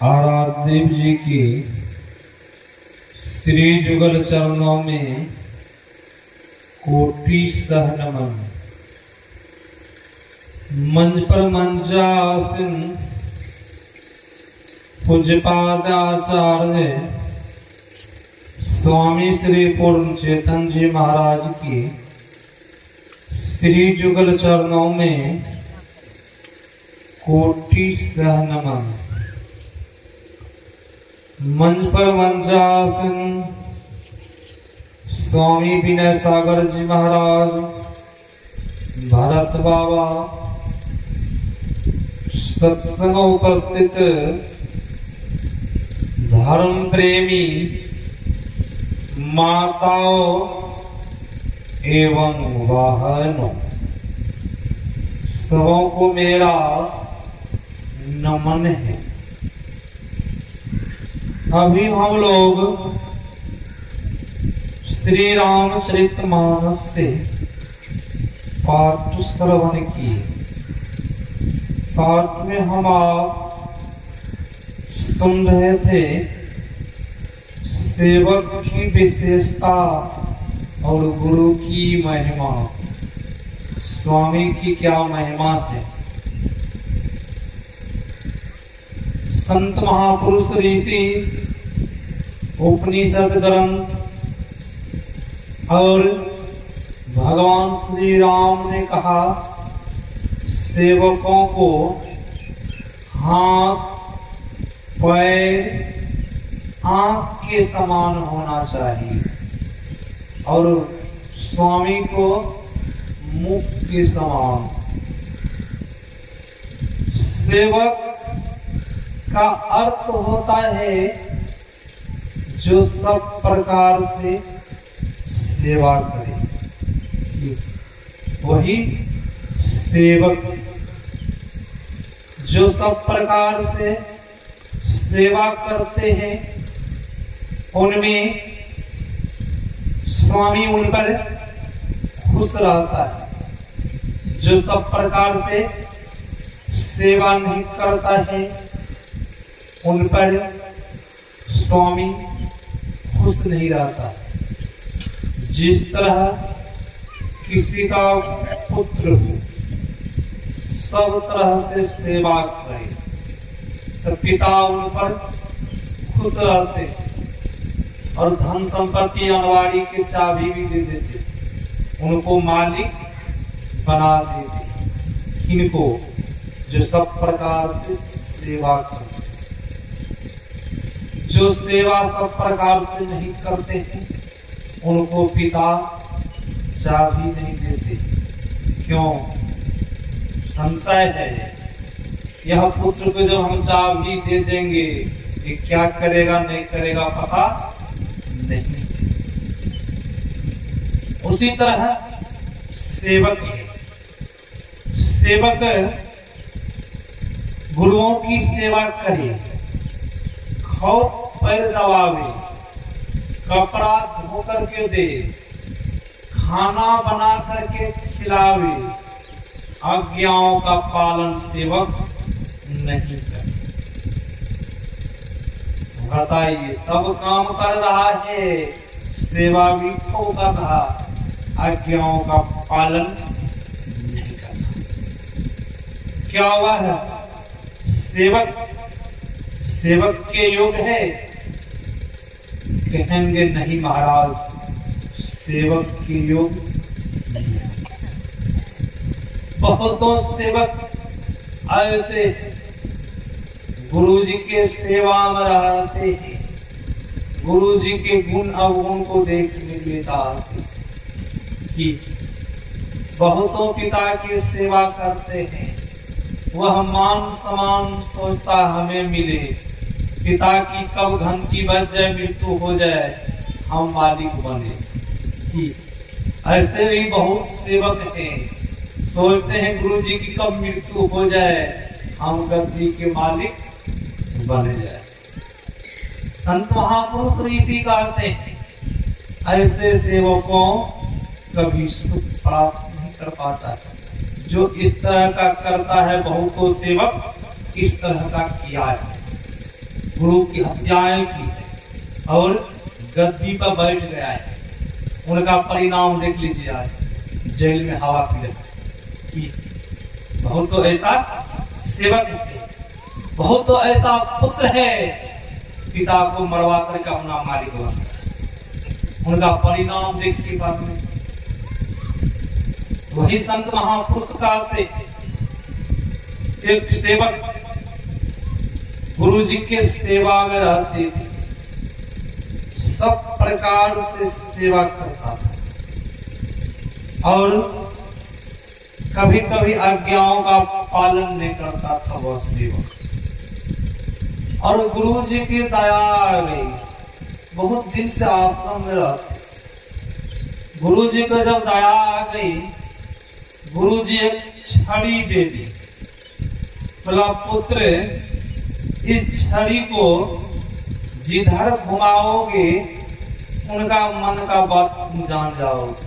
आराध्य देव जी के श्री जुगल चरणों में कोटि सह नमन। मंच पर मंचासीन पूज्यपाद आचार्य स्वामी श्री पूर्ण चेतन जी महाराज की श्री जुगल चरणों में कोटि सह नमन। मंच पर मंचासीन स्वामी विनय सागर जी महाराज, भरत बाबा, सत्संग उपस्थित धर्म प्रेमी माताओं एवं बहनों, सबों को मेरा नमन है। अभी हम लोग श्री रामचरितमानस से पाठ श्रवण किए। पाठ में हम आप सुन रहे थे सेवक की विशेषता और गुरु की महिमा। स्वामी की क्या महिमा है। संत महापुरुष ऋषि उपनिषद ग्रंथ और भगवान श्री राम ने कहा सेवकों को हाथ पैर आंख के समान होना चाहिए और स्वामी को मुख के समान। सेवक का अर्थ होता है जो सब प्रकार से सेवा करे, वही सेवक। जो सब प्रकार से सेवा करते हैं उनमें स्वामी उन पर खुश रहता है। जो सब प्रकार से सेवा नहीं करता है उन पर स्वामी खुश नहीं रहता। जिस तरह किसी का पुत्र हो सब तरह से सेवा करे तो पिता उन पर खुश रहते और धन संपत्ति अनवारी की चाबी भी दे देते, उनको मालिक बना देते। इनको जो सब प्रकार से सेवा करते, जो सेवा सब प्रकार से नहीं करते हैं उनको पिता चाबी नहीं देते। क्यों? संशय है यह पुत्र को जब हम चाबी दे देंगे ये क्या करेगा नहीं करेगा पता नहीं। उसी तरह सेवक है। सेवक गुरुओं की सेवा करे, खाओ पैर दबावे, कपड़ा धो करके दे, खाना बना करके खिलावे, आज्ञाओं का पालन सेवक नहीं करे। बताइए सब काम कर रहा है, सेवा भी तो कर रहा, आज्ञाओं का पालन नहीं करना। क्या हुआ है? सेवक के योग है? कहेंगे नहीं महाराज, सेवक के योग नहीं। बहुतों सेवक ऐसे गुरु जी के सेवा में रहते हैं, गुरु जी के गुण अवगुण को देखने के लिए चाहते कि बहुतों पिता की सेवा करते हैं, वह मान समान सोचता हमें मिले, पिता की कब घंटी बज जाए मृत्यु हो जाए हम मालिक बने। ऐसे भी बहुत सेवक हैं, सोचते हैं गुरु जी की कब मृत्यु हो जाए हम गद्दी के मालिक बने जाए। संत महापुरुष ऋषि कहते हैं ऐसे सेवकों कभी सुख प्राप्त नहीं कर पाता। जो इस तरह का करता है बहुतों सेवक इस तरह का किया है, गुरु की हत्याएं की और गद्दी पर बैठ गया है। उनका परिणाम देख लीजिए, आज जेल में हवा पी रहे। बहुत तो ऐसा सेवक है, बहुत तो ऐसा पुत्र है, पिता को मरवा करके अपना मालिक बना। उनका परिणाम देखने बाद में वही संत महापुरुष कहते, एक सेवक गुरु जी के सेवा में रहते थे, सब प्रकार से सेवा करता था और कभी कभी आज्ञाओं का पालन नहीं करता था वह सेवक। और गुरु जी की दया आ गई, बहुत दिन से आश्रम में रहते। गुरु जी को जब दया आ गई, गुरु जी एक छड़ी दे दी, बोला पुत्र इस छड़ी को जिधर घुमाओगे उनका मन का बात तुम जान जाओगे।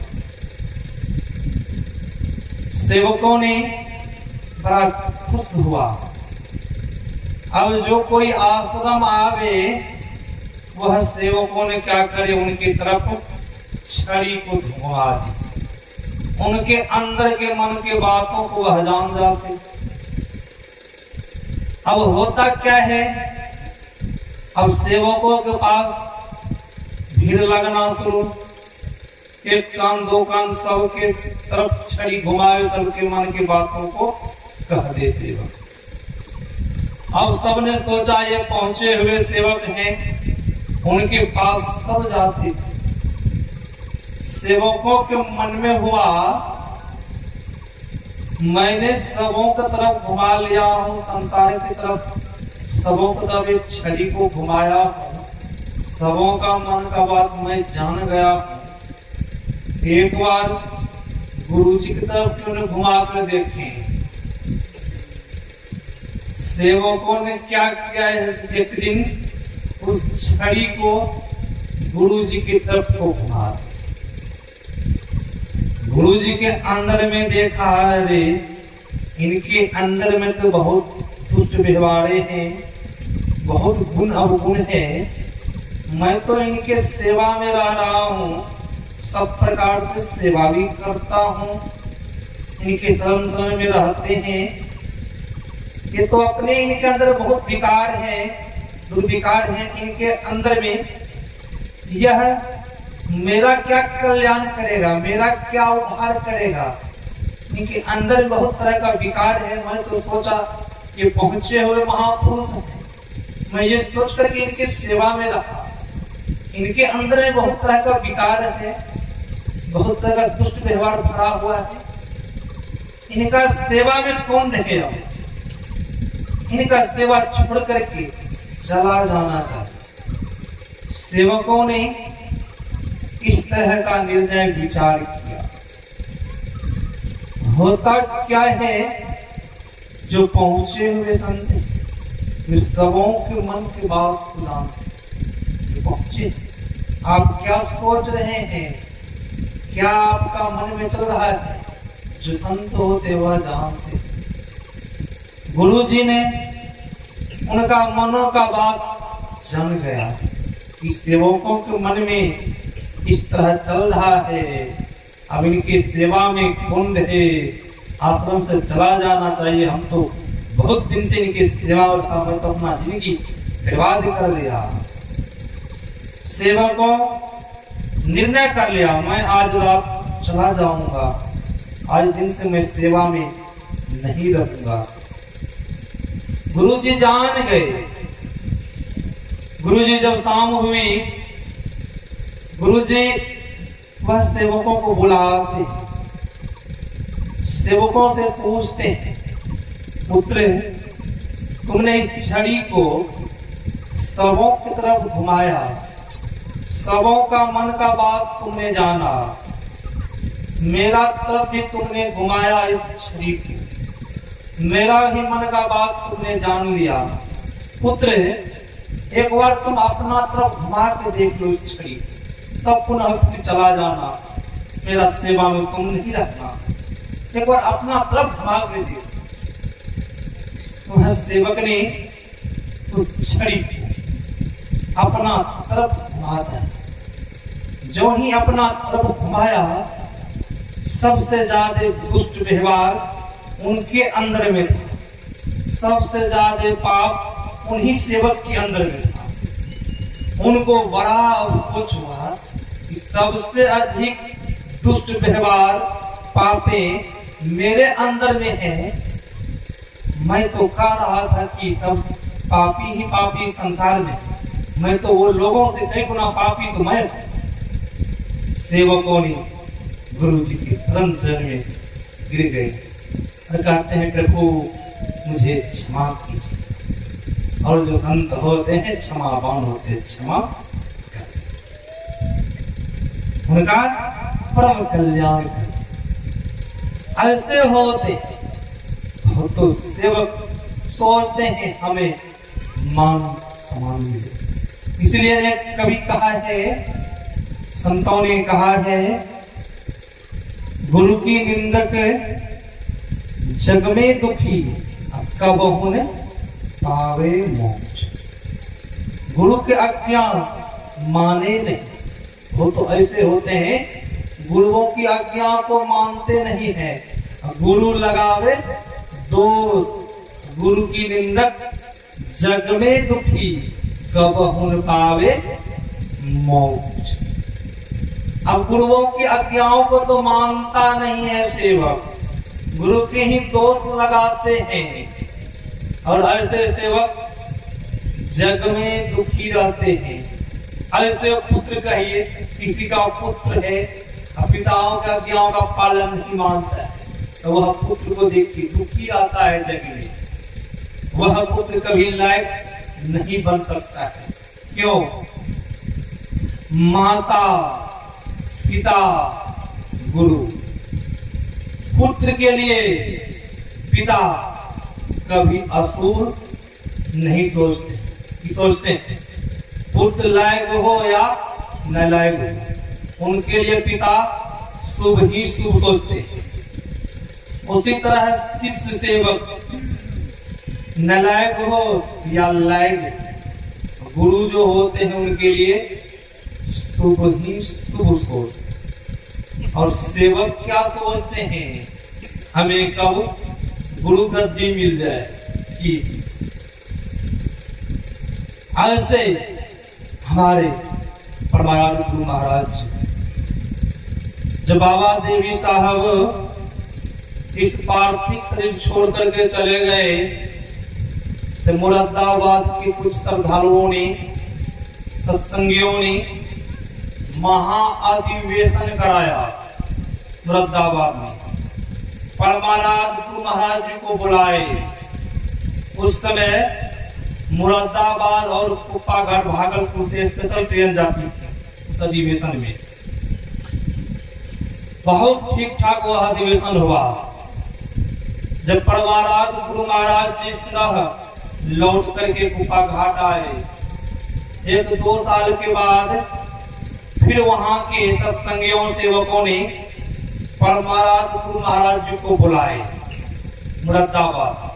सेवकों ने बड़ा खुश हुआ। अब जो कोई आश्रम आवे वह सेवकों ने क्या करे, उनकी तरफ छड़ी को घुमा दी, उनके अंदर के मन के बातों को वह जान जाते। अब होता क्या है, अब सेवकों के पास भीड़ लगना शुरू, एक कान दो कान सबके तरफ छड़ी घुमाए, सबके मन की बातों को कह दे सेवक। अब सबने सोचा ये पहुंचे हुए सेवक हैं, उनके पास सब जाते थे। सेवकों के मन में हुआ मैंने सबों की तरफ घुमा लिया हूं, संसार की तरफ सबों की तरफ एक छड़ी को घुमाया हूं, सबों का मन का बात मैं जान गया हूं। एक बार गुरु जी की तरफ क्यों न घुमा कर देखें। सेवकों ने क्या किया है, एक दिन उस छड़ी को गुरु जी की तरफ को घुमा, गुरु जी के अंदर में देखा, अरे इनके अंदर में तो बहुत दुष्ट व्यवहार हैं, बहुत गुण अवगुण है, मैं तो इनके सेवा में रह रहा हूँ, सब प्रकार से सेवा भी करता हूँ, इनके धर्म शरण में रहते हैं, ये तो अपने इनके अंदर बहुत विकार है, दुर्विकार है इनके अंदर में, यह मेरा क्या कल्याण करेगा, मेरा क्या उद्धार करेगा, इनके अंदर बहुत तरह का विकार है। मैं तो सोचा ये पहुंचे हुए महापुरुष हैं, मैं ये सोच करके इनके सेवा में रहा, इनके अंदर में बहुत तरह का विकार है, बहुत तरह का दुष्ट व्यवहार भरा हुआ है, इनका सेवा में कौन रहेगा, इनका सेवा छोड़ करके चला जाना चाहिए। सेवकों ने इस तरह का निर्णय विचार किया। होता क्या है, जो पहुंचे हुए संत वे सबों के मन की बात को जानते। पहुंचे, आप क्या सोच रहे हैं, क्या आपका मन में चल रहा है, जो संत होते वह जानते। गुरु जी ने उनका मनों का बात जान गया कि सेवकों के मन में इस तरह चल रहा है, अब इनकी सेवा में कौन है, आश्रम से चला जाना चाहिए, हम तो बहुत दिन से इनकी सेवा और मैं तो अपना जिंदगी बर्बाद कर दिया। सेवकों निर्णय कर लिया, मैं आज रात चला जाऊंगा, आज दिन से मैं सेवा में नहीं रहूंगा। गुरु जी जान गए। गुरु जी जब शाम हुई, गुरु जी वह सेवकों को बुलाते, सेवकों से पूछते, पुत्र तुमने इस छड़ी को सबों की तरफ घुमाया, सबों का मन का बात तुमने जाना, मेरा तरफ भी तुमने घुमाया इस छड़ी को, मेरा ही मन का बात तुमने जान लिया। पुत्र एक बार तुम अपना तरफ घुमा के देख लो इस छड़ी, तब पुनः फिर चला जाना, मेरा सेवा में तुम नहीं रखना, एक बार अपना तरफ घुमा के देखो। वह सेवक ने उस छड़ी को अपना तरफ घुमाता है। जो ही अपना तरफ घुमाया, सबसे ज्यादा दुष्ट व्यवहार उनके अंदर में था, सबसे ज्यादा पाप उन्हीं सेवक के अंदर में था। उनको बड़ा अफसोस हुआ कि सबसे अधिक दुष्ट व्यवहार पापे मेरे अंदर में है। मैं तो कह रहा था कि सब पापी ही पापी संसार में, मैं तो वो लोगों से कई गुना पापी तो मैं। सेवकों ने गुरु जी की शरण में गिर गए और कहते हैं प्रभु मुझे क्षमा कीजिए। और जो संत होते हैं क्षमावान होते, क्षमा उनका परम कल्याण कर। ऐसे होते हो तो सेवक सोचते हैं हमें मान सम्मान मिले। इसलिए ने कभी कहा है, संतों ने कहा है, गुरु की निंदक जग में दुखी कब होने पावे मोक्ष। गुरु के आज्ञा माने नहीं। वो तो ऐसे होते हैं गुरुओं की आज्ञा को मानते नहीं है। गुरु लगावे दोष, गुरु की निंदक जग में दुखी कब हुन पावे मोक्ष। अब गुरुओं की आज्ञाओं को तो मानता नहीं है सेवक, गुरु के ही दोष लगाते हैं। और ऐसे सेवक जग में दुखी रहते हैं। ऐसे पुत्र कहिए, किसी का पुत्र है, पिताओं के आज्ञाओं का पालन नहीं मानता है, तो वह पुत्र को देख के दुखी आता है जग में। वह पुत्र कभी लायक नहीं बन सकता है। क्यों? माता पिता गुरु, पुत्र के लिए पिता कभी अशुभ नहीं सोचते। कि सोचते पुत्र लायक हो या न लायक हो, उनके लिए पिता शुभ ही शुभ सोचते। उसी तरह शिष्य सेवक नलायक हो या लायक, गुरु जो होते हैं उनके लिए शुभ ही शुभ सोचते। और सेवक क्या सोचते हैं, हमें कब गुरु गद्दी मिल जाए। कि ऐसे हमारे परमानंद गुरु महाराज जब बाबा देवी साहब इस पार्थिव शरीर छोड़ करके चले गए, तो मुरादाबाद के कुछ श्रद्धालुओं ने, सत्संगियों ने महाअधिवेशन कराया मुरादाबाद में। परमानंद गुरु महाराज जी को बुलाए। उस समय मुरादाबाद और कुप्पागढ़ भागलपुर से स्पेशल ट्रेन जाती थी उस अधिवेशन में। बहुत ठीक ठाक वह अधिवेशन हुआ। जब परमानंद गुरु महाराज जी पुनः लौट करके कुप्पा घाट आए, 1-2 साल के बाद फिर वहां के सत्संगियों सेवकों ने परमानंद गुरु महाराज जी को बुलाए मुरादाबाद।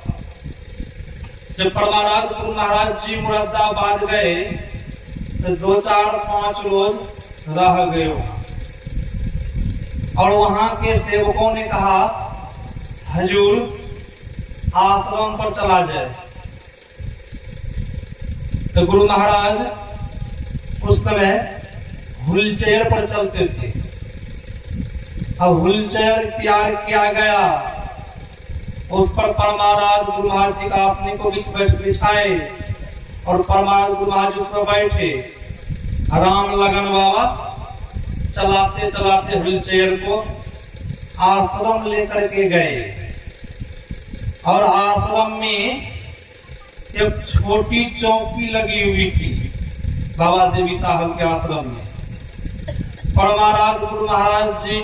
जब परमानंद गुरु महाराज जी मुरादाबाद गए तो 2-4-5 रोज रह गए और वहां के सेवकों ने कहा हजूर आश्रम पर चला जाए। तो गुरु महाराज उस समय व्हील चेयर पर चलते थे। अब व्हील चेयर तैयार किया गया, उस पर परमानंद गुरु महाराज जी का आसने को बिछाए और परमानंद गुरु महाराज उस पर बैठे। राम लगन बाबा चलाते चलाते व्हील चेयर को आश्रम लेकर के गए और आश्रम में एक छोटी चौकी लगी हुई थी बाबा देवी साहब के आश्रम में। परमानंद गुरु महाराज जी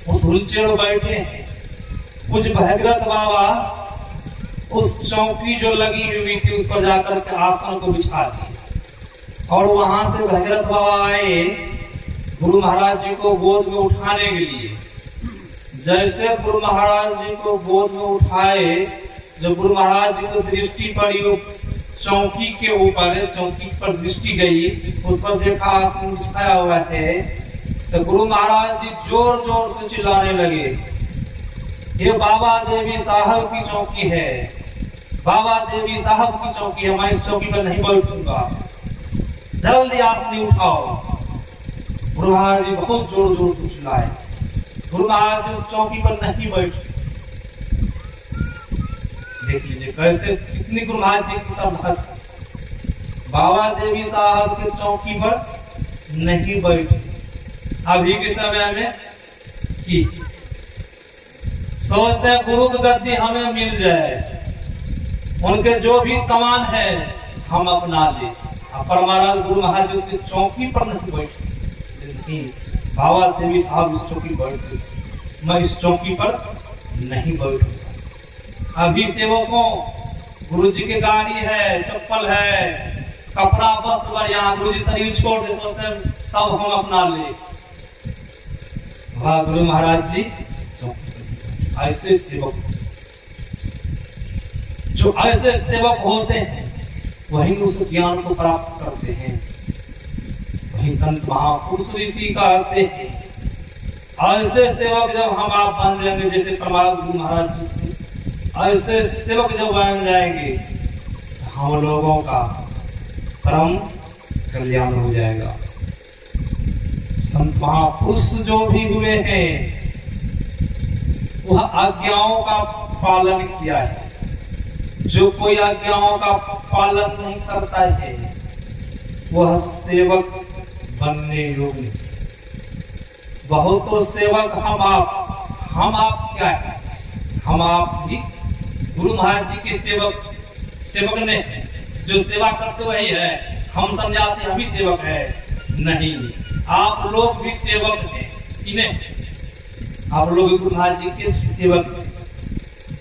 उस व्हील चेयर में बैठे। कुछ भगीरथ बाबा उस चौकी जो लगी हुई थी उस पर जाकर के आसन को बिछा दिए और वहां से भगीरथ बाबा आए गुरु महाराज जी को गोद में उठाने के लिए। जैसे गुरु महाराज जी को गोद में उठाए, जब गुरु महाराज जी को दृष्टि पड़ी चौकी के ऊपर, चौकी पर दृष्टि गई, उस पर देखा आदमी छाया हुआ है। तो गुरु महाराज जी जोर जोर से चिल्लाने लगे, ये बाबा देवी साहब की चौकी है, बाबा देवी साहब की चौकी है, मैं इस चौकी पर नहीं बैठूंगा, जल्दी आदमी उठाओ। गुरु महाराज जी बहुत जोर जोर से चिल्लाए, गुरु महाराज जी उस चौकी पर नहीं बैठे। देख लीजिए कैसे, कितनी गुरु महाराज जी की श्रद्धा थी, बाबा देवी साहब के चौकी पर नहीं बैठे। अभी के समय में कि सोचते हैं गुरु की गद्दी हमें मिल जाए, उनके जो भी सामान है हम अपना ले, पर महाराज गुरु महाराज जी उसकी चौकी पर नहीं बैठे। बाबा देवी साहब इस चौकी पर बैठे, मैं इस चौकी पर नहीं बैठूंगा। अभी सेवकों, गुरु जी की गाड़ी है, चप्पल है, कपड़ा वस्त्र बढ़िया, गुरु जी शरीर छोड़ दे, सोचते सब हम अपना ले। वाह गुरु महाराज जी, ऐसे सेवक, जो ऐसे सेवक होते हैं वही उस ज्ञान को प्राप्त करते हैं, वही संत महापुरुष ऋषि कहते हैं। ऐसे सेवक जब हम आप बन जाएंगे, जैसे प्रमाद गुरु महाराज जी थे, ऐसे सेवक जब बन जाएंगे हम लोगों का परम कल्याण हो जाएगा। संत महापुरुष जो भी हुए हैं वह आज्ञाओं का पालन किया है, जो कोई आज्ञाओं का पालन नहीं करता है वह सेवक बनने योग्य नहीं। बहुत तो सेवक हम आप क्या है, हम आप भी गुरु महाराज जी के सेवक ने जो सेवा करते वही है, हम समझाते हम भी सेवक है, नहीं, आप लोग भी सेवक हैं, इन्हें आप लोग गुरु महाराज जी के सेवक।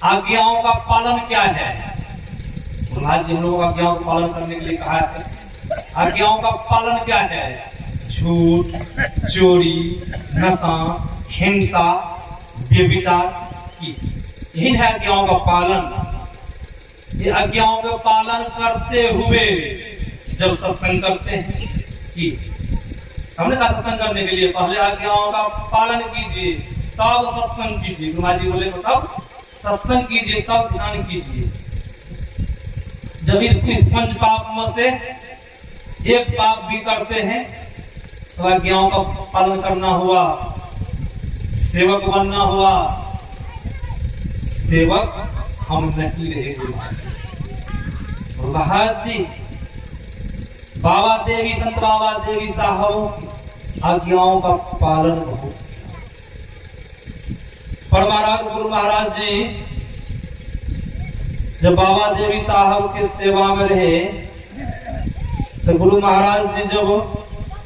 आज्ञाओं का पालन क्या है, गुरु महाराज जी हम लोगों का आज्ञाओं का पालन करने के लिए कहा है। आज्ञाओं का पालन क्या है, झूठ, चोरी, नशा, हिंसा, व्यभिचार की, यही है आज्ञाओं का पालन। ये आज्ञाओं का पालन करते हुए जब सत्संग करते हैं कि हमने कहा सत्संग करने के लिए पहले आज्ञाओं का पालन कीजिए तब सत्संग कीजिए। गुरु महाराज जी बोले तो तब सत्संग कीजिए, तब ध्यान कीजिए। जब इस पंच पाप में से एक पाप भी करते हैं तो आज्ञाओं का पालन करना हुआ, सेवक बनना हुआ, सेवक हम नहीं रहे। महाराज जी बाबा देवी, संत बाबा देवी साहबों की आज्ञाओं का पालन बहुत। परमाराग गुरु महाराज जी जब बाबा देवी साहब के सेवा में रहे तो गुरु महाराज जी जब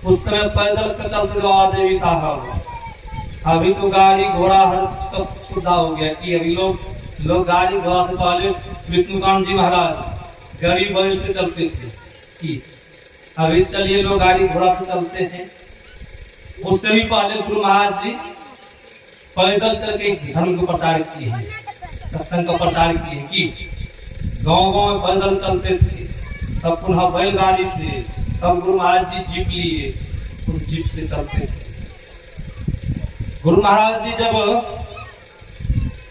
उस समय पैदल चलते बाबा देवी साहब, अभी तो गाड़ी घोड़ा हर चीज का सुविधा हो गया कि अभी लोग गाड़ी घोड़ा से पहले विष्णुकांत जी महाराज गरीब बैल से चलते थे कि अभी चलिए लोग गाड़ी घोड़ा से चलते हैं। उससे भी पहले गुरु महाराज जी पैदल चल के धर्म का प्रचार किए हैं, सत्संग का प्रचार किए कि गांव-गांव में पैदल चलते थे, तब पुनः बैलगाड़ी से, तब गुरु महाराज जी जीप लिए, उस जीप से चलते थे। गुरु महाराज जी जब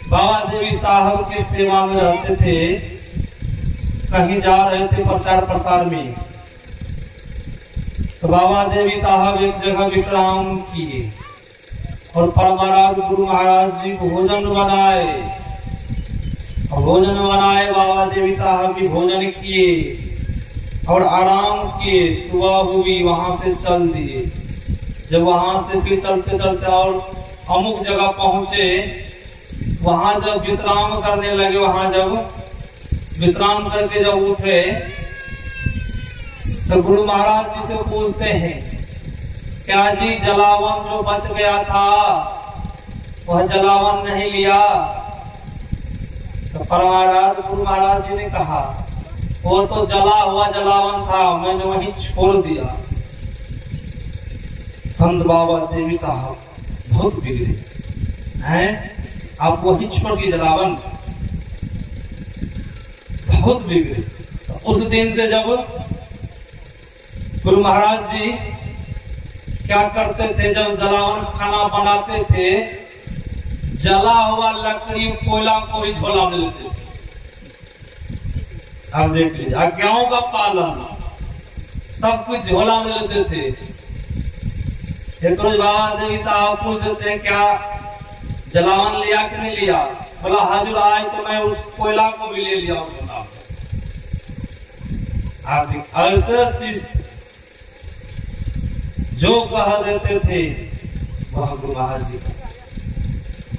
बाबा देवी साहब की सेवा में रहते थे, कहीं जा रहे थे प्रचार प्रसार में, तो बाबा देवी साहब एक जगह विश्राम किए और परमाराज गुरु महाराज जी भोजन बनाए। बाबा देवी साहब भी भोजन किए और आराम किए। सुबह हुई, वहां से चल दिए। जब वहां से फिर चलते चलते और अमुक जगह पहुंचे, वहां जब विश्राम करने लगे, वहां जब विश्राम करके जब उठे तो गुरु महाराज जी से पूछते हैं, क्या जी जलावन जो बच गया था वह जलावन नहीं लिया? तो परमाराज गुरु महाराज जी ने कहा, वो तो जला हुआ जलावन था, मैंने वहीं छोड़ दिया। संत बाबा देवी साहब बहुत बिगड़े हैं, आप वहीं छोड़ दिए जलावन, बहुत बिगड़े। तो उस दिन से जब गुरु महाराज जी क्या करते थे, जब जलावन खाना बनाते थे, जला हुआ लकड़ी कोयला को भी झोला में लेते थे। आप देख लीजिए, आज्ञाओं का पालन, सब कुछ झोला में लेते थे। एक रोज बाबा देवी साहब पूछते थे, क्या जलावन लिया कि नहीं लिया? बोला हाजुर आज तो मैं उस कोयला को भी ले लिया। ऐसे शिष्ट जो कह देते थे वह गुरु महाराज जी का,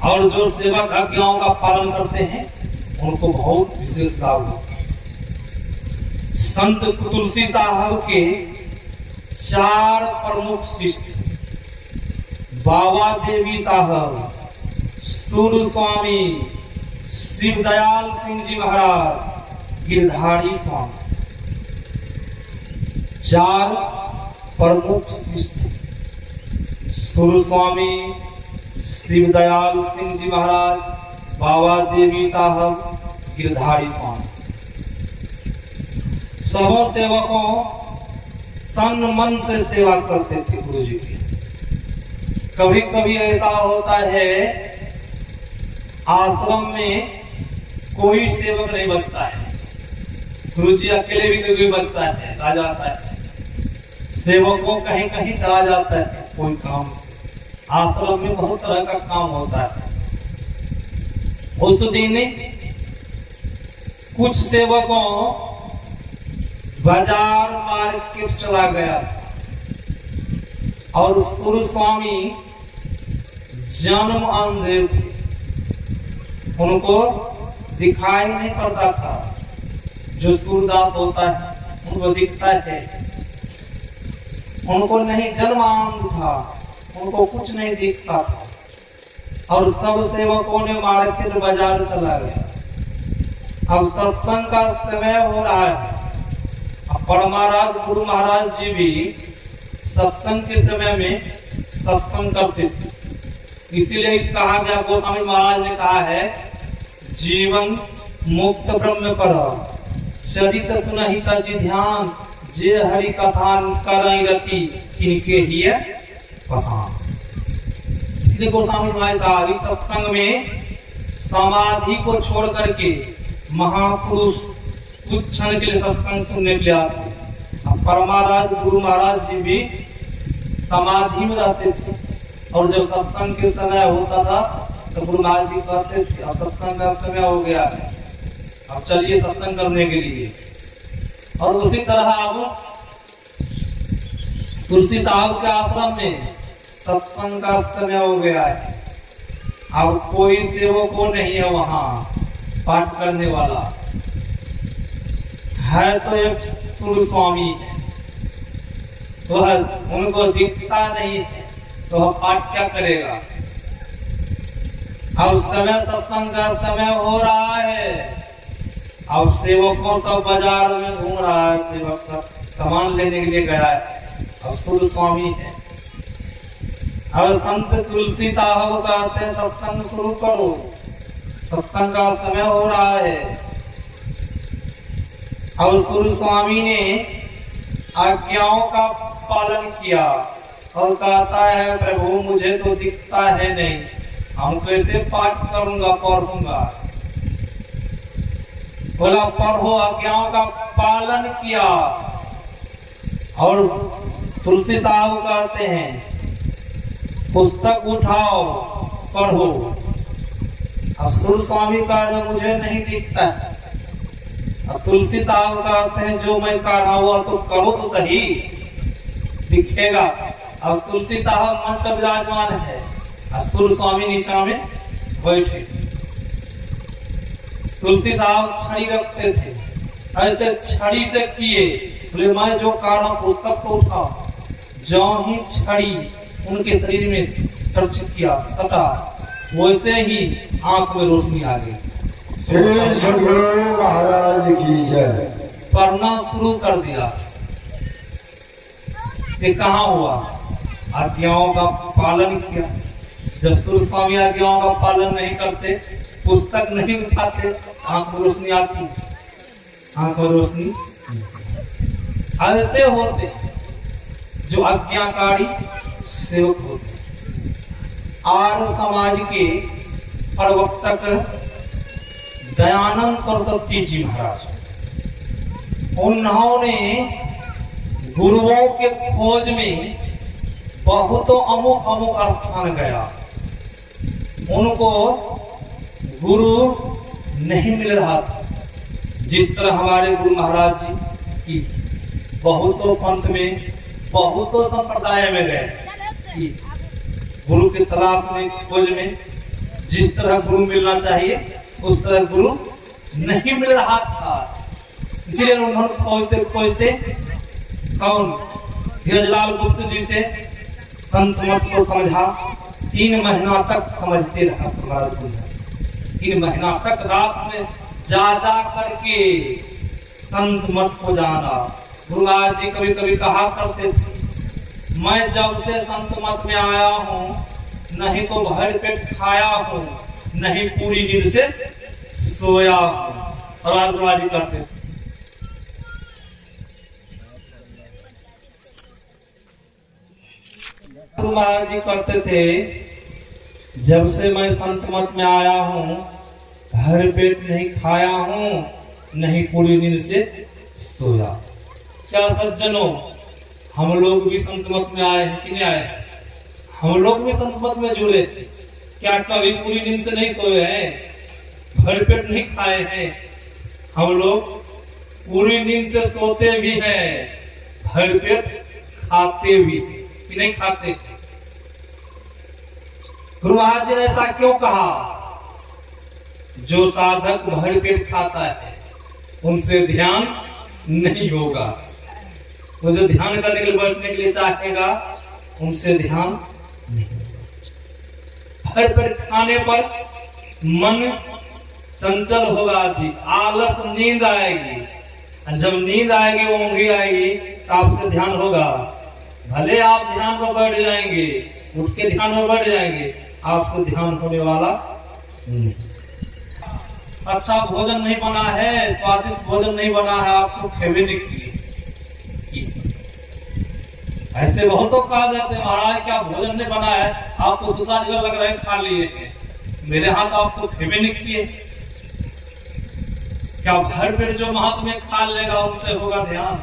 और जो सेवक आज्ञाओं का पालन करते हैं उनको बहुत विशेष लाभ होता है। संत तुलसी साहब के 4 प्रमुख शिष्य, बाबा देवी साहब, सूर्य स्वामी, शिवदयाल सिंह जी महाराज, गिरधारी स्वामी, 4 प्रमुख शिष्य, सूर्य स्वामी, शिवदयाल सिंह जी महाराज, बाबा देवी साहब, गिरधारी स्वामी। सबों सेवकों तन मन से सेवा करते थे गुरु जी की। कभी कभी ऐसा होता है आश्रम में कोई सेवक नहीं बचता है, गुरु जी अकेले भी कोई बचता है, आ जाता है, सेवकों कहीं कहीं चला जाता है कोई काम। आश्रम में बहुत तरह का काम होता है। उस दिन कुछ सेवकों बाजार मार्केट चला गया और सूर्य स्वामी जन्म अंधे थे, उनको दिखाई नहीं पड़ता था। जो सूरदास होता है उनको दिखता है, उनको नहीं, जन्म अंध था, उनको कुछ नहीं दिखता था। और सब सेवकों ने मार्केट बाजार चला गया। अब सत्संग का समय हो रहा है। परमाराज गुरु महाराज जी भी सत्संग के समय में सत्संग करते थे। इसीलिए कहा गया, गोस्वामी महाराज ने कहा है, जीवन मुक्त ब्रह्म पर चरित सुनहि तजि ध्यान, जे हरि कथा करई रति किनके ही पसान। इसलिए गोस्वामी महाराज कहा, इस सत्संग में समाधि को छोड़ करके महापुरुष कुछ क्षण के लिए सत्संग सुनने के लिए आते। परमाराज गुरु महाराज जी भी समाधि में रहते थे, और जब सत्संग के समय होता था तो गुरु महाराज जी कहते थे, अब सत्संग का समय हो गया है, अब चलिए सत्संग करने के लिए। और उसी तरह अब तुलसी साहब के आश्रम में सत्संग का समय हो गया है। अब कोई सेवक नहीं है वहां पाठ करने वाला है, तो एक सूर्य स्वामी है, तो उनको दिखता नहीं है, तो वह पाठ क्या करेगा? अब समय सत्संग का समय हो रहा है, अब सेवकों सब बाजार में घूम रहा है, सेवक सब सामान लेने के लिए गया है, अब सूर्य स्वामी है। अब संत तुलसी साहब कहते हैं, सत्संग शुरू करो, सत्संग का समय हो रहा है। अब सूर्य स्वामी ने आज्ञाओं का पालन किया और कहता है, प्रभु मुझे तो दिखता है नहीं, हम कैसे पाठ करूंगा, पढ़ूंगा? बोला पढ़ो, आज्ञाओं का पालन किया। और तुलसी साहब कहते हैं, पुस्तक उठाओ पढ़ो। अब सूर्य स्वामी का मुझे नहीं दिखता है। अब तुलसी साहब कहते हैं, जो मैं कर रहा हुआ तो करो तो सही, दिखेगा। अब तुलसी साहब मंच पर विराजमान है और सूर्य स्वामी नीचा में बैठे। तुलसी साहब छड़ी रखते थे, ऐसे छड़ी से किए, बोले मैं जो कर रहा हूं पुस्तक को उठाओ। जो ही छड़ी उनके शरीर में टच किया, तटा, वैसे ही आंख में रोशनी आ गई। श्री सद्गुरु महाराज की जय। पढ़ना शुरू कर दिया। ये कहाँ हुआ? आज्ञाओं का पालन किया। जब सूर्य स्वामी आज्ञाओं का पालन नहीं करते, पुस्तक नहीं उठाते, आंख में रोशनी आती। आंखों में रोशनी। ऐसे होते जो आज्ञाकारी सेवक होते। आर्य समाज के प्रवर्तक दयानंद सरस्वती जी महाराज, उन्होंने गुरुओं के खोज में बहुत अमुक स्थान गया, उनको गुरु नहीं मिल रहा था। जिस तरह हमारे गुरु महाराज जी की बहुतों पंथ में, बहुतों संप्रदाय में गए कि गुरु की तलाश में, खोज में, जिस तरह गुरु मिलना चाहिए उस तरह गुरु नहीं मिल रहा था। इसलिए उन्होंने खोजते खोजते कौन धीरजलाल गुप्त जी से संत मत को समझा। 3 महीना तक समझते रहा महाराज गुरु। 3 महीना तक रात में जा करके संत मत को जाना। गुरु महाराज जी कभी कभी कहा करते थे, मैं जब से संत मत में आया हूँ नहीं तो भर पेट खाया हूँ, नहीं पूरी नींद से सोया हूँ। और आज गुरु महाराज जी करते थे। गुरु महाराज जी करते थे, जब से मैं संत मत में आया हूँ भर पेट नहीं खाया हूँ, नहीं पूरी नींद से सोया। क्या सज्जनों, हम लोग भी संत मत में आए हैं कि नहीं आए? हम लोग भी संत मत में जुड़े। क्या कभी पूरी नींद से नहीं सोए हैं, भर पेट नहीं खाए हैं? हम लोग पूरी नींद से सोते भी हैं, भर पेट खाते भी कि नहीं खाते? गुरु महाराज जी ने ऐसा क्यों कहा? जो साधक भर पेट खाता है उनसे ध्यान नहीं होगा। वो जो ध्यान करने के लिए, बैठने के लिए चाहेगा, उनसे ध्यान नहीं होगा। भर पेट खाने पर मन चंचल होगा, अधिक आलस, नींद आएगी। और जब नींद आएगी, वो ऊँघी आएगी, तो आपसे ध्यान होगा। भले आप ध्यान में बैठ जाएंगे, उठ के ध्यान में बैठ जाएंगे, आपसे ध्यान होने वाला नहीं। अच्छा भोजन नहीं बना है, स्वादिष्ट भोजन नहीं बना है, आपको खेवे नहीं किए। ऐसे बहुतों कहा जाते हैं, महाराज क्या भोजन नहीं बना है, आप तो दूसरा जगह लग रहा है खा लिए हैं, मेरे हाथ आप तो खेवे नहीं किए। क्या भर पेट जो महात्मा खा लेगा उनसे होगा ध्यान?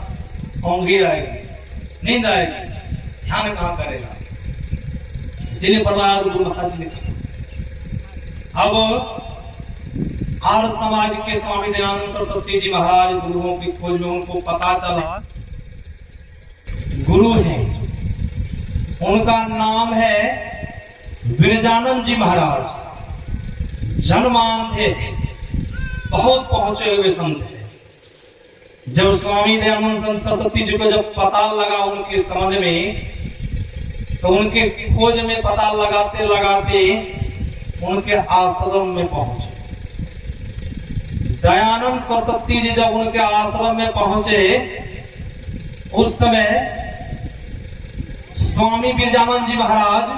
ऊँघी आएगी, नींद आएगी, ध्यान कहाँ करेगा? इसीलिए परमार गुरु महाराज ने अब आर्य समाज के स्वामी दयानंद सरस्वती जी महाराज गुरुओं की खोज में उनको पता चला गुरु हैं, उनका नाम है विरजानंद जी महाराज। जनमान थे, बहुत पहुंचे हुए संत थे। जब स्वामी दयानंद सरस्वती जी को जब पता लगा उनके संबंध में, तो उनके खोज में पता लगाते लगाते उनके आश्रम में पहुंचे। दयानंद सरस्वती जी जब उनके आश्रम में पहुंचे, उस समय स्वामी विरजानंद जी महाराज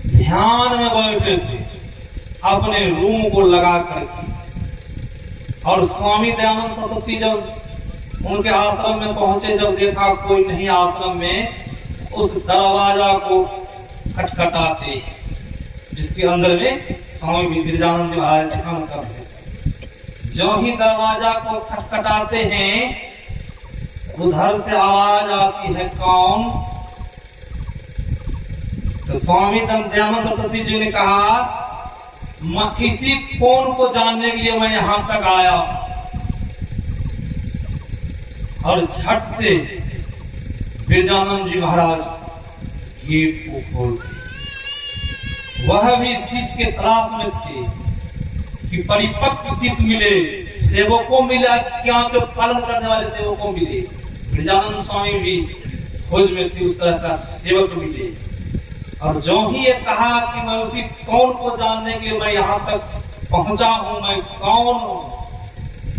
ध्यान में बैठे थे अपने रूम को लगा करके। और स्वामी दयानंद सरस्वती जब उनके आश्रम में पहुंचे, जब देखा कोई नहीं आश्रम में, उस दरवाजा को खटखटाते जिसके अंदर में स्वामी विरजानंद जी महाराज ध्यान कर रहे थे। जो ही दरवाजा को खटखटाते हैं, उधर से आवाज आती है, कौन? तो स्वामी दयानंद सरस्वती जी ने कहा, मैं इसी कौन को जानने के लिए मैं यहां तक आया। और झट से विरजानंद जी महाराज गेट को खोलते। वह भी शिष्य के तलाश में थे कि परिपक्व शिष्य मिले, सेवकों मिले, आज्ञा के पालन करने वाले सेवकों मिले। विरजानंद स्वामी भी खोज में थे, उस तरह का सेवक मिले। और जो ही ये कहा कि मैं उसी कौन को जानने के लिए मैं यहाँ तक पहुंचा हूं, मैं कौन हूं,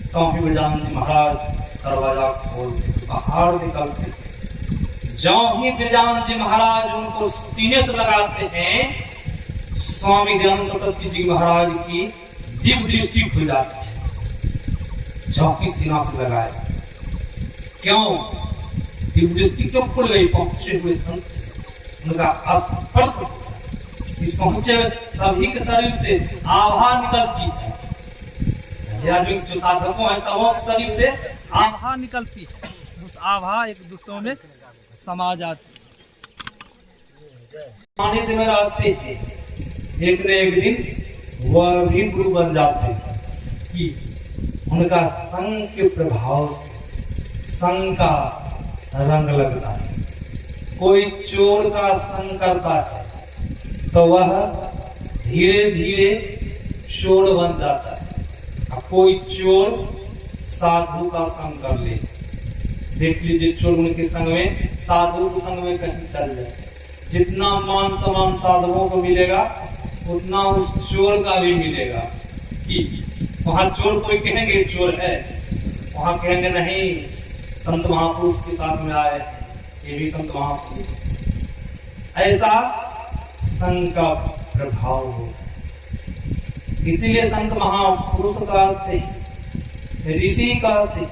तो ही विरजानंद जी महाराज दरवाजा खोलते, बाहर निकलते। जो ही विरजानंद जी महाराज उनको सीने से लगाते हैं, स्वामी दयानंद सरस्वती जी महाराज की दिव्य दृष्टि खुल जाती है। चौकी सीना से लगाए। क्यों दिव्य दृष्टि क्यों खुल गई? पहुंचे हुए संत उनका स्पर्श इस पहुंचे हुए सभी के शरीर से आभा निकलती है। आदमी जो साधकों है सबों के शरीर से आभा निकलती है, उस आभा एक दूसरों में समा जाती सानिध्य में रहते हैं। एक न एक दिन वह भी गुरु बन जाते हैं कि उनका संग के प्रभाव से संग का रंग लगता है। कोई चोर का संग करता है तो वह धीरे धीरे चोर बन जाता है। अब कोई चोर साधु का संग कर ले, देख लीजिए चोर उनके संग में, साधु के संग में कहीं चल जाए, जितना मान सम्मान साधुओं को मिलेगा उतना उस चोर का भी मिलेगा। कि वहां चोर कोई कहेंगे चोर है, वहां कहेंगे नहीं संत महापुरुष के साथ में आए, ये भी संत महापुरुष। ऐसा संत का प्रभाव हो, इसीलिए संत महापुरुष कहते, ऋषि कहते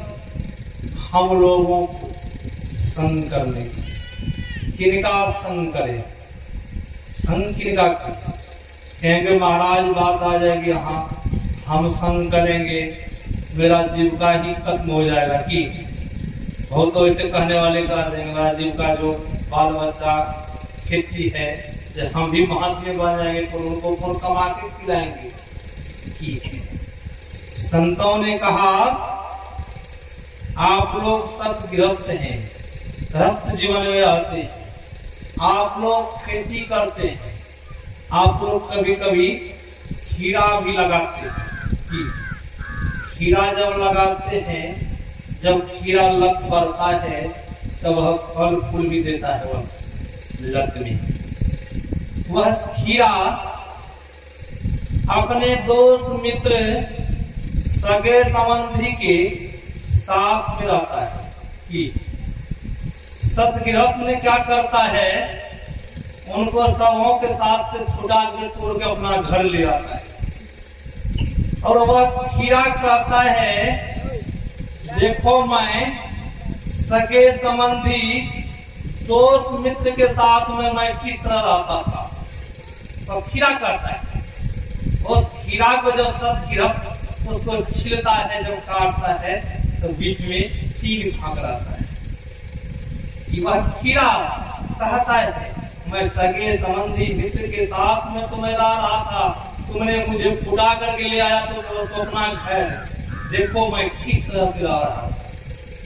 हम लोगों को संग करने की। किनका संग करे? संग किनका कहेंगे? महाराज बात आ जाएगी, हाँ हम संग करेंगे मेरा जीविका ही खत्म हो जाएगा। कि बहुत तो ऐसे कहने वाले कह देंगे मेरा जीविका जो बाल बच्चा खेती है, जब हम भी महात्मा बन जाएंगे तो उनको कौन कमा के खिलाएंगे। कि संतों ने कहा आप लोग सब गृहस्थ हैं, गृहस्थ जीवन में रहते हैं, आप लोग खेती करते हैं, आप लोग कभी कभी खीरा भी लगाते हैं। कि खीरा जब लगाते हैं, जब खीरा लत बढ़ता है तब वह फल फूल भी देता है। वह लत में वह खीरा अपने दोस्त मित्र सगे संबंधी के साथ में रहता है। कि सतगृहस्थ में क्या करता है? उनको सबों के साथ से खुदा के तोड़ के अपना घर ले आता है। और वह खीरा कहता है देखो मैं सगे संबंधी दोस्त मित्र के साथ में मैं किस तरह रहता था। तो खीरा कहता है, उस खीरा को जब सब गृहस्थ उसको छिलता है, जब काटता है तो बीच में 3 भाग रहता है। वह खीरा कहता है मैं सगे संबंधी मित्र के साथ में तुम्हें रहा था, तुमने मुझे फुटा करके ले आया तो अपना घर देखो मैं किस तरह से रह रहा था।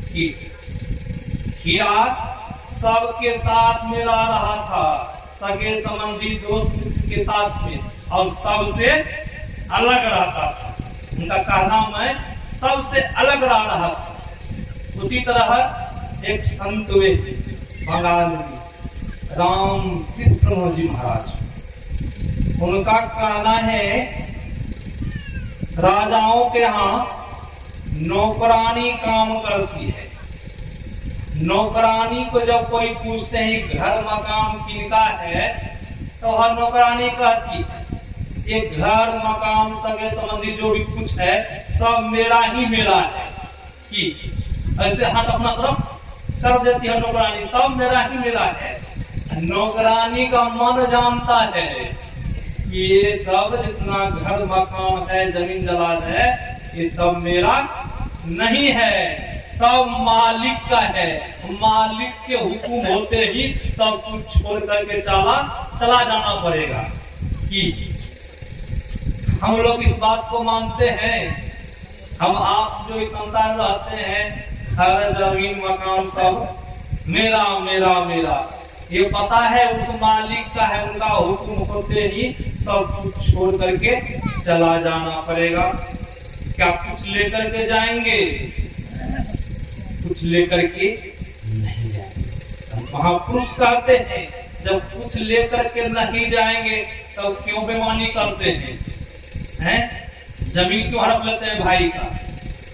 कि खीरा सबके साथ में रह रहा था, सगे संबंधी दोस्त मित्र के साथ में, और सबसे अलग रहता था। उनका कहना मैं सबसे अलग रह रहा था। उसी तरह एक संत हुए बंगाल में राम कृष्ण जी महाराज, उनका कहना है राजाओं के यहाँ नौकरानी काम करती है। नौकरानी को जब कोई पूछते हैं घर मकान किनका है तो वह नौकरानी कहती है ये घर मकान सगे संबंधी जो भी कुछ है सब मेरा ही मेरा है। कि ऐसे हाथ अपना तरफ कर देती है नौकरानी, सब मेरा ही मेरा है। नौकरानी का मन जानता है ये सब जितना घर मकान है जमीन जलाल है ये सब मेरा नहीं है, सब मालिक का है। मालिक के हुक्म होते ही सब कुछ छोड़ करके चला जाना पड़ेगा। कि हम लोग इस बात को मानते हैं, हम आप जो इस संसार में रहते हैं घर जमीन मकान सब मेरा मेरा मेरा, ये पता है उस मालिक का है, उनका हुक्म होते ही सब कुछ छोड़ करके चला जाना पड़ेगा। क्या कुछ लेकर के जाएंगे? कुछ लेकर के नहीं जाएंगे। महापुरुष कहते हैं जब कुछ लेकर के नहीं जाएंगे तो क्यों बेईमानी करते हैं? जमीन क्यों हड़प लेते हैं भाई का?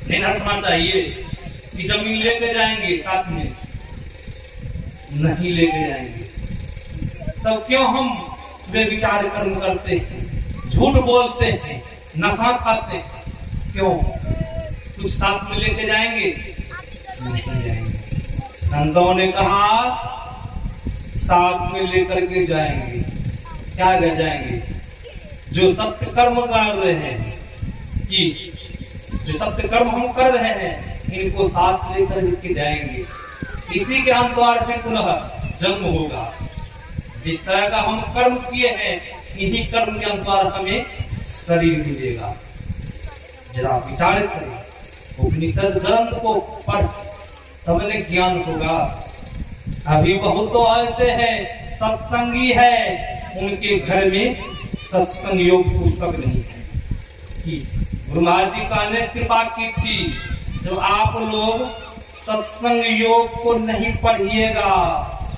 नहीं हड़पना चाहिए कि जमीन लेके जाएंगे साथ में, नहीं लेके जाएंगे। तब क्यों हम बेविचार कर्म करते हैं, झूठ बोलते हैं, नशा खाते हैं? क्यों? कुछ साथ में लेके जाएंगे? नहीं जाएंगे। संतों ने कहा साथ में लेकर के जाएंगे। क्या ले जाएंगे? जो सत्य कर्म कर रहे हैं, कि जो सत्य कर्म हम कर रहे हैं, इनको साथ लेकर के जाएंगे। इसी के अनुसार फिर पुनः जन्म होगा। जिस तरह का हम कर्म किए हैं, इन्हीं कर्म के अनुसार हमें शरीर मिलेगा। जरा विचार करें, उपनिषद ग्रंथ को पढ़, तब ने ज्ञान होगा। अभी बहुत तो ऐसे हैं सत्संगी है, उनके घर में सत्संग योग पुस्तक नहीं है। कि गुरु महाराज जी का ने कृपा की थी, जब आप लोग सत्संग योग को नहीं पढ़िएगा,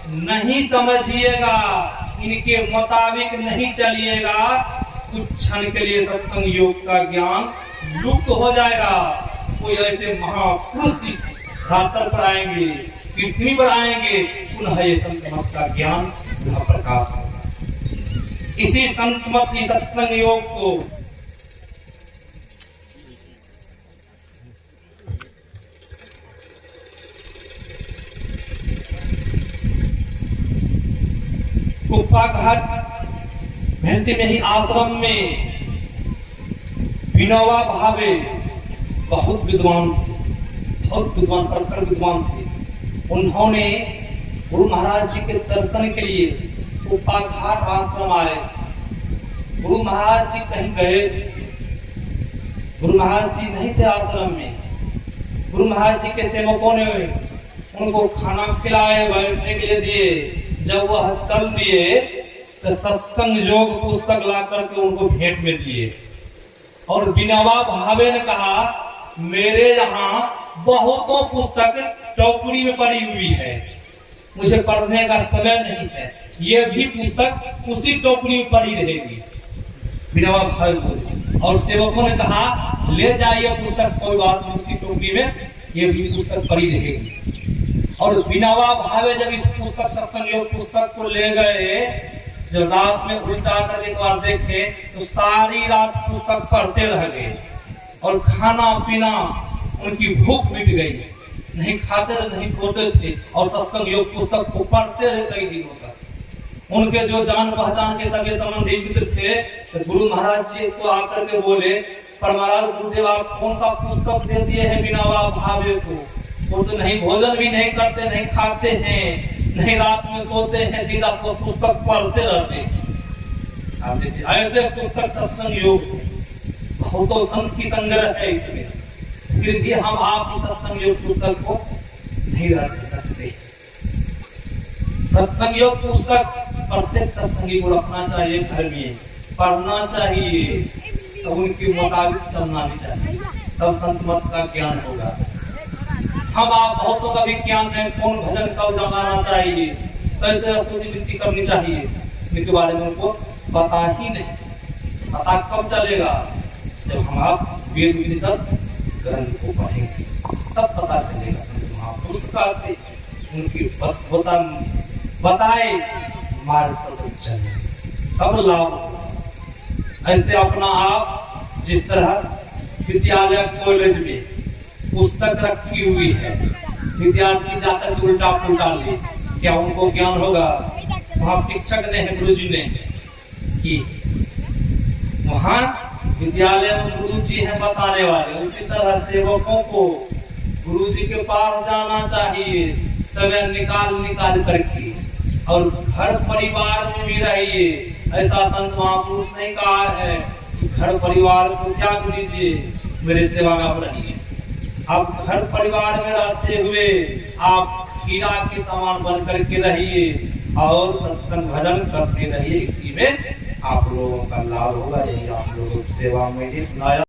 नहीं समझिएगा, इनके मुताबिक नहीं चलिएगा, कुछ क्षण के लिए सत्संग योग का ज्ञान लुप्त हो जाएगा। कोई ऐसे महापुरुष इस धरातल पर आएंगे, पृथ्वी पर आएंगे, पुनः ये संत मत का ज्ञान पुनः प्रकाश होगा। इसी संत मत की सत्संग योग को कुप्पा घाट महंती में ही आश्रम में विनोबा भावे बहुत विद्वान थे, बहुत विद्वान, प्रखर विद्वान थे। उन्होंने गुरु महाराज जी के दर्शन के लिए कुप्पा घाट आश्रम आए। गुरु महाराज जी कहीं गए, गुरु महाराज जी नहीं थे आश्रम में। गुरु महाराज जी के सेवकों ने उनको खाना खिलाए, बैठने के लिए दिए। जब वह चल दिए तो सत्संग योग पुस्तक ला करके उनको भेंट में दिए। और विनोबा भावे ने कहा, मेरे यहाँ बहुतों पुस्तक टोकरी में पड़ी हुई है, मुझे पढ़ने का समय नहीं है, ये भी पुस्तक उसी टोकरी में पड़ी रहेगी। विनोबा भावे बोले। और सेवकों ने कहा, ले जाइए पुस्तक, कोई बात नहीं, उसी टोकरी में ये भी पुस्तक पड़ी रहेगी। और विनोबा भावे जब इस पुस्तक सत्संग योग पुस्तक को ले गए, जब रात में उल्टा कर एक बार देखे तो सारी रात पुस्तक पढ़ते रह गए। और खाना पीना उनकी भूख मिट गई, नहीं खाते नहीं सोते थे, और सत्संग योग पुस्तक को पढ़ते रहे कई दिनों तक। उनके जो जान पहचान के सगे संबंधी मित्र थे, तो गुरु महाराज जी को आकर के बोले, पर महाराज गुरुदेव आप कौन सा पुस्तक दे दिए हैं विनोबा भावे को? वो तो नहीं भोजन भी नहीं करते, नहीं खाते हैं, नहीं रात में सोते हैं, दिन रात को पुस्तक पढ़ते रहते हैं। आप देखिए ऐसे पुस्तक सत्संग योग बहुतों संत की संग्रह है इसमें, फिर भी हम आप इस सत्संग योग पुस्तक को नहीं रख सकते। सत्संग योग पुस्तक प्रत्येक सत्संगी को रखना चाहिए, घर में पढ़ना चाहिए, तब उनके मुताबिक चलना भी चाहिए, तब संत मत का ज्ञान होगा। हम आप बहुतों का भी ज्ञान है, कौन भजन कब जमाना चाहिए, कैसे स्तुति वृत्ति करनी चाहिए, इनके बारे में उनको पता ही नहीं। पता कब चलेगा? जब हम आप वेद उपनिषद ग्रंथ को पढ़ेंगे, तब पता चलेगा। महापुरुष का उनकी बताए मार्ग पर चले, तब लाभ होगा। ऐसे अपना आप जिस तरह विद्यालय कॉलेज में पुस्तक रखी हुई है, विद्यार्थी जाकर उल्टा पुल्टा ले, क्या उनको ज्ञान होगा? वहाँ शिक्षक ने, गुरु जी ने, कि वहाँ विद्यालय में गुरु जी है बताने वाले, उसी तरह सेवकों को गुरु जी के पास जाना चाहिए, समय निकाल करके, और घर परिवार में भी रहिए। ऐसा संत महापुरुष ने कहा है कि घर परिवार को त्याग दीजिए, मेरे सेवा में आप रहिए। आप घर परिवार में रहते हुए आप हीरा के समान बन करके रहिए और सत्संग भजन करते रहिए, इसी में आप लोगों का लाभ होगा। यही आप लोगों की सेवा में सुनाया।